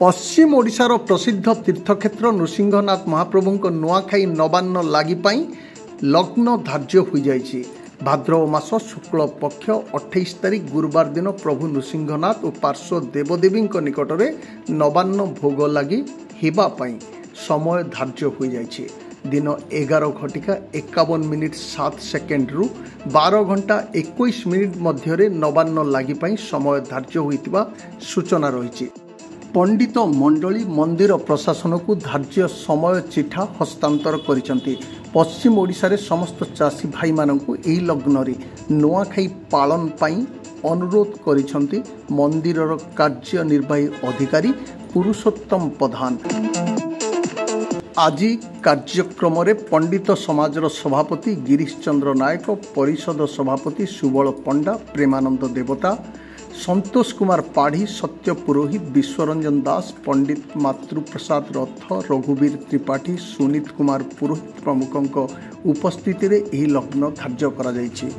पश्चिम ओडिशार प्रसिद्ध तीर्थक्षेत्र नृसिंहनाथ महाप्रभु नुआखाई नवान्न लागि लग्न धार्य हो जाइछि। भाद्रव मास शुक्ल पक्ष 28 तारिख गुरुवार दिन प्रभु नृसिंहनाथ और पार्श्व देवदेवी निकट में नवान्न भोग लगी हेबा पई समय धार्य हो जाइछि। दिन 11:51 रु 12:21 मध्य नवान्न लागि समय धार्य होइतिबा सूचना रही। पंडित मंडली मंदिर प्रशासन को धार्य समय चिठा हस्तांतर करिसंती। पश्चिम ओडिशा रे समस्त चाषी भाई मानकु एही लग्न रे नुआखाई पालन पई अनुरोध करिसंती मंदिरर कार्यनिर्वाही अधिकारी पुरुषोत्तम प्रधान। आज कार्यक्रम रे पंडित समाजर सभापति गिरीश चंद्र नायक, परिषद सभापति सुबल पंडा, प्रेमानंद देवता, संतोष कुमार पाढ़ी, सत्य पुरोहित, विश्वरंजन दास, पंडित मातृप्रसाद रथ, रघुवीर त्रिपाठी, सुनीत कुमार पुरोहित प्रमुखों उपस्थिति रे एही लग्न धार्य करा जायछि।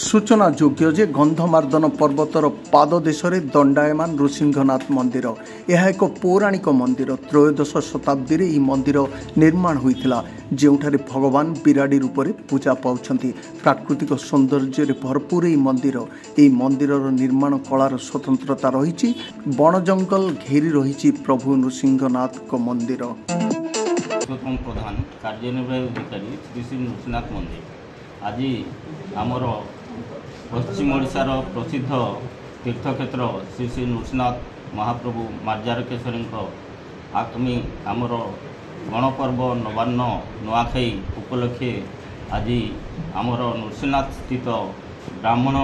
सूचना योग्य जे गंधमार्दन पर्वतर पाददेश दंडायमान नृसिंहनाथ मंदिर यह एक पौराणिक मंदिर। त्रयोदश शताब्दी रे मंदिर निर्माण होइथिला, जेउठारे भगवान बिराड़ी रूप में पूजा पाउछंती। प्राकृतिक सौंदर्य रे भरपूर यह मंदिर निर्माण कलार स्वतंत्रता रही। बण जंगल घेरी रही प्रभु नृसिंहनाथ को मंदिर। प्रधान कार्यनिर्वाही अधिकारी श्री श्री नृसिंहनाथ मंदिर आज आमर पश्चिम ओडिशार प्रसिद्ध तीर्थक्षेत्र श्री श्री नृसिंहनाथ महाप्रभु मार्जारकेश्वरी आगामी आमर गणपर्व नवान्न नुआखाई उपलक्षे आज आमर नृसिंहनाथ स्थित ब्राह्मण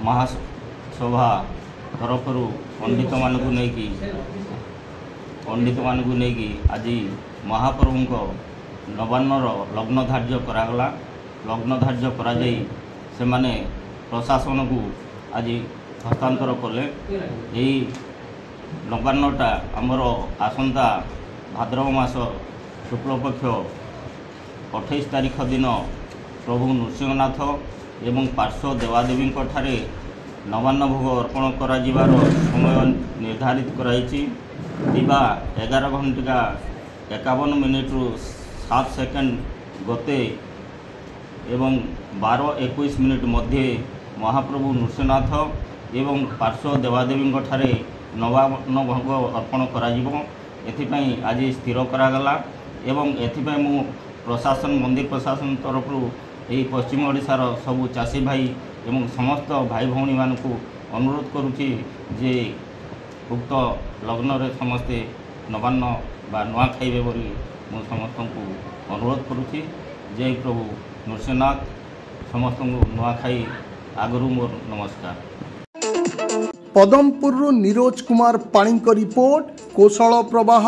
महासभा तरफ पंडित मानू नहीं आज महाप्रभु नवान्नर लग्न धार्य करागला। लग्न धार्य करा जाई से माने प्रशासन को आज हस्तांतर कले। यही नवान्नटा आमर आसंता भाद्रव मास शुक्ल पक्ष 28 तारिख दिन प्रभु नृसिंहनाथ एवं पार्श्व देवादेवी ठारे नवान्न भोग अर्पण करा जिवार समय निर्धारित कराइछि। दिबा 11:51 गते एवं 12:21 मध्य महाप्रभु नृसिंहनाथ एवं पार्श्व देवादेवी ठारे नवान्न भोग अर्पण करा जिवो एथिपाई आज स्थिर करागला। एवं एथिपाई मु प्रशासन मंदिर प्रशासन तरफ यही पश्चिम ओडिशार सबु चाषी भाई एवं समस्त भाई भौणी मानकु अनुरोध करुछि जे उक्त लग्न रे समस्ते नवान्न बा नुआ खाइबे बोली मु समस्त को अनुरोध करुछि। जय प्रभु नृसिंहनाथ समस्त नुआखाई आगरू मोर नमस्कार। पदमपुर नीरज कुमार पाणी रिपोर्ट, कोशल प्रवाह।